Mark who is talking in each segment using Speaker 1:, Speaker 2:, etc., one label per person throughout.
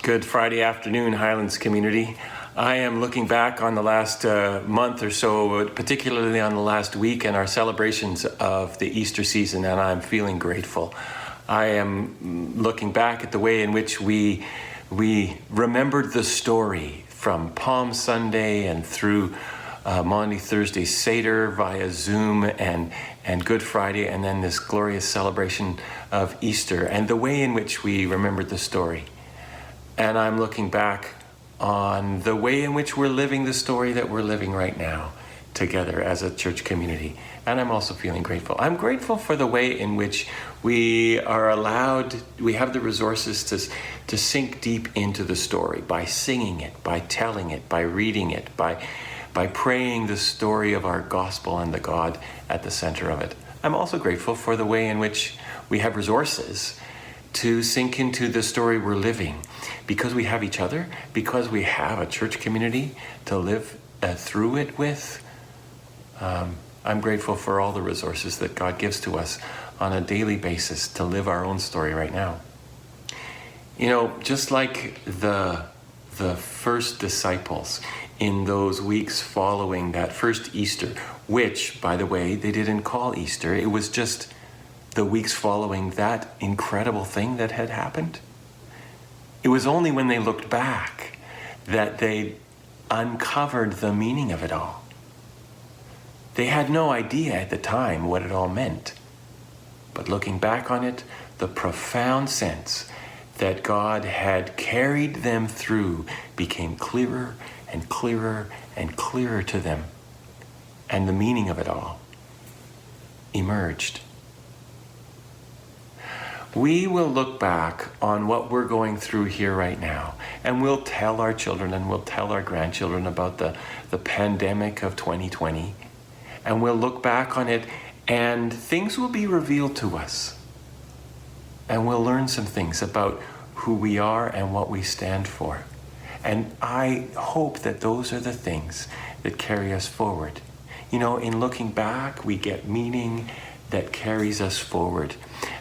Speaker 1: Good Friday afternoon, Highlands community. I am looking back on the last month or so, particularly on the last week and our celebrations of the Easter season, and I'm feeling grateful. I am looking back at the way in which we remembered the story from Palm Sunday and through Maundy Thursday Seder via Zoom and Good Friday, and then this glorious celebration of Easter, and the way in which we remembered the story. And I'm looking back on the way in which we're living the story that we're living right now together as a church community. And I'm also feeling grateful. I'm grateful for the way in which we are allowed, we have the resources to sink deep into the story by singing it, by telling it, by reading it, by praying the story of our gospel and the God at the center of it. I'm also grateful for the way in which we have resources to sink into the story we're living, because we have each other, because we have a church community to live through it with. I'm grateful for all the resources that God gives to us on a daily basis to live our own story right now. You know, just like the first disciples in those weeks following that first Easter, which, by the way, they didn't call Easter, it was just the weeks following that incredible thing that had happened. It was only when they looked back that they uncovered the meaning of it all. They had no idea at the time what it all meant. But looking back on it, the profound sense that God had carried them through became clearer and clearer and clearer to them. And the meaning of it all emerged. We will look back on what we're going through here right now, and we'll tell our children and we'll tell our grandchildren about the pandemic of 2020, and we'll look back on it and things will be revealed to us, and we'll learn some things about who we are and what we stand for. And I hope that those are the things that carry us forward. You know, in looking back, we get meaning that carries us forward.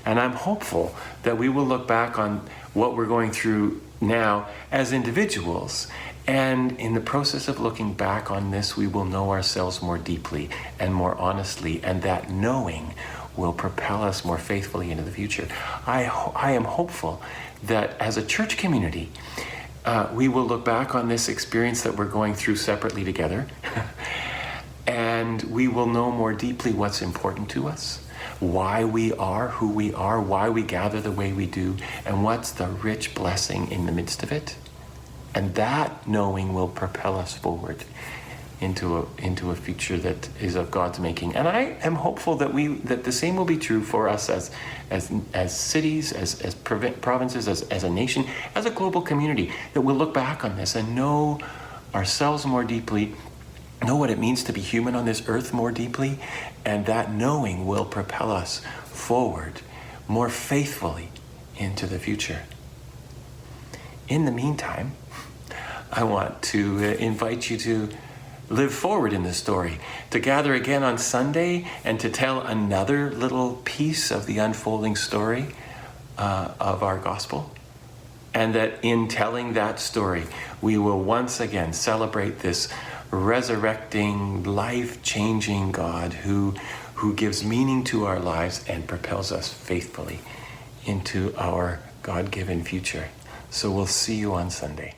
Speaker 1: And I'm hopeful that we will look back on what we're going through now as individuals. And in the process of looking back on this, we will know ourselves more deeply and more honestly. And that knowing will propel us more faithfully into the future. I am hopeful that as a church community, we will look back on this experience that we're going through separately together. And we will know more deeply what's important to us, why we are who we are, why we gather the way we do, and what's the rich blessing in the midst of it. And that knowing will propel us forward into a future that is of God's making. And I am hopeful that the same will be true for us as cities, as provinces, as a nation, as a global community, that we'll look back on this and know ourselves more deeply, know what it means to be human on this earth more deeply, and that knowing will propel us forward more faithfully into the future. In the meantime, I want to invite you to live forward in the story, to gather again on Sunday and to tell another little piece of the unfolding story of our gospel. And that in telling that story, we will once again celebrate this resurrecting, life-changing God who gives meaning to our lives and propels us faithfully into our God-given future. So we'll see you on Sunday.